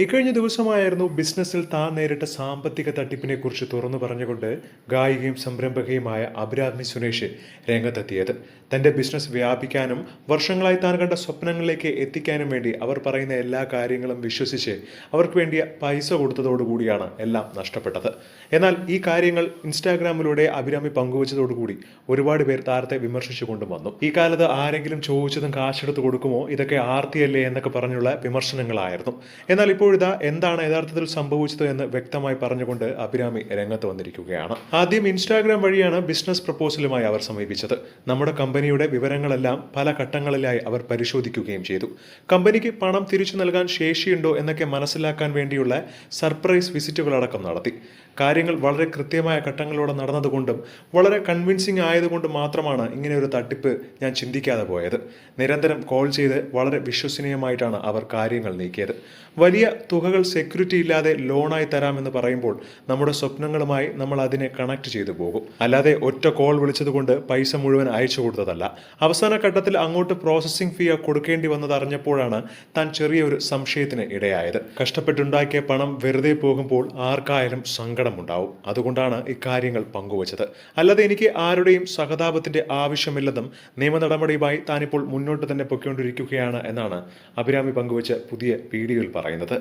ഇക്കഴിഞ്ഞ ദിവസമായിരുന്നു ബിസിനസ്സിൽ താൻ നേരിട്ട സാമ്പത്തിക തട്ടിപ്പിനെക്കുറിച്ച് തുറന്നു പറഞ്ഞുകൊണ്ട് ഗായികയും സംരംഭകയുമായ അഭിരാമി സുനേഷ് രംഗത്തെത്തിയത്. തന്റെ ബിസിനസ് വ്യാപിക്കാനും വർഷങ്ങളായി താൻ കണ്ട സ്വപ്നങ്ങളിലേക്ക് എത്തിക്കാനും വേണ്ടി അവർ പറയുന്ന എല്ലാ കാര്യങ്ങളും വിശ്വസിച്ച് അവർക്ക് വേണ്ടിയ പൈസ കൊടുത്തതോടുകൂടിയാണ് എല്ലാം നഷ്ടപ്പെട്ടത്. എന്നാൽ ഈ കാര്യങ്ങൾ ഇൻസ്റ്റാഗ്രാമിലൂടെ അഭിരാമി പങ്കുവച്ചതോടുകൂടി ഒരുപാട് പേർ താരത്തെ വിമർശിച്ചുകൊണ്ടും വന്നു. ഈ കാലത്ത് ആരെങ്കിലും ചോദിച്ചതും കാശെടുത്ത് കൊടുക്കുമോ, ഇതൊക്കെ ആർത്തിയല്ലേ എന്നൊക്കെ പറഞ്ഞുള്ള വിമർശനങ്ങളായിരുന്നു. എന്നാൽ ഇപ്പോഴിതാ എന്താണ് യഥാർത്ഥത്തിൽ സംഭവിച്ചത് എന്ന് വ്യക്തമായി പറഞ്ഞുകൊണ്ട് അഭിരാമി രംഗത്ത് വന്നിരിക്കുകയാണ്. ആദ്യം ഇൻസ്റ്റാഗ്രാം വഴിയാണ് ബിസിനസ് പ്രപ്പോസലുമായി അവർ സമീപിച്ചത്. നമ്മുടെ കമ്പനിയുടെ വിവരങ്ങളെല്ലാം പല ഘട്ടങ്ങളിലായി അവർ പരിശോധിക്കുകയും ചെയ്തു. കമ്പനിക്ക് പണം തിരിച്ചു നൽകാൻ ശേഷിയുണ്ടോ എന്നൊക്കെ മനസ്സിലാക്കാൻ വേണ്ടിയുള്ള സർപ്രൈസ് വിസിറ്റുകളടക്കം നടത്തി. കാര്യങ്ങൾ വളരെ കൃത്യമായ ഘട്ടങ്ങളിലൂടെ നടന്നതുകൊണ്ടും വളരെ കൺവിൻസിംഗ് ആയതുകൊണ്ടും മാത്രമാണ് ഇങ്ങനെ ഒരു തട്ടിപ്പ് ഞാൻ ചിന്തിക്കാതെ പോയത്. നിരന്തരം കോൾ ചെയ്ത് വളരെ വിശ്വസനീയമായിട്ടാണ് അവർ കാര്യങ്ങൾ നീക്കിയത്. വലിയ തുകകൾ സെക്യൂരിറ്റി ഇല്ലാതെ ലോണായി തരാമെന്ന് പറയുമ്പോൾ നമ്മുടെ സ്വപ്നങ്ങളുമായി നമ്മൾ അതിനെ കണക്ട് ചെയ്തു പോകും. അല്ലാതെ ഒറ്റ കോൾ വിളിച്ചതുകൊണ്ട് പൈസ മുഴുവൻ അയച്ചു കൊടുത്തതല്ല. അവസാന ഘട്ടത്തിൽ അങ്ങോട്ട് പ്രോസസ്സിംഗ് ഫീ കൊടുക്കേണ്ടി വന്നത് അറിഞ്ഞപ്പോഴാണ് താൻ ചെറിയൊരു സംശയത്തിന് ഇടയായത്. കഷ്ടപ്പെട്ടുണ്ടാക്കിയ പണം വെറുതെ പോകുമ്പോൾ ആർക്കായാലും സങ്കടമുണ്ടാവും. അതുകൊണ്ടാണ് ഇക്കാര്യങ്ങൾ പങ്കുവച്ചത്. അല്ലാതെ എനിക്ക് ആരുടെയും സഹതാപത്തിന്റെ ആവശ്യമില്ലെന്നും നിയമ നടപടിയുമായി താനിപ്പോൾ മുന്നോട്ട് തന്നെ പൊയ്ക്കൊണ്ടിരിക്കുകയാണ് എന്നാണ് അഭിരാമി പങ്കുവച്ച പുതിയ വീഡിയോയിൽ പറയുന്നത്.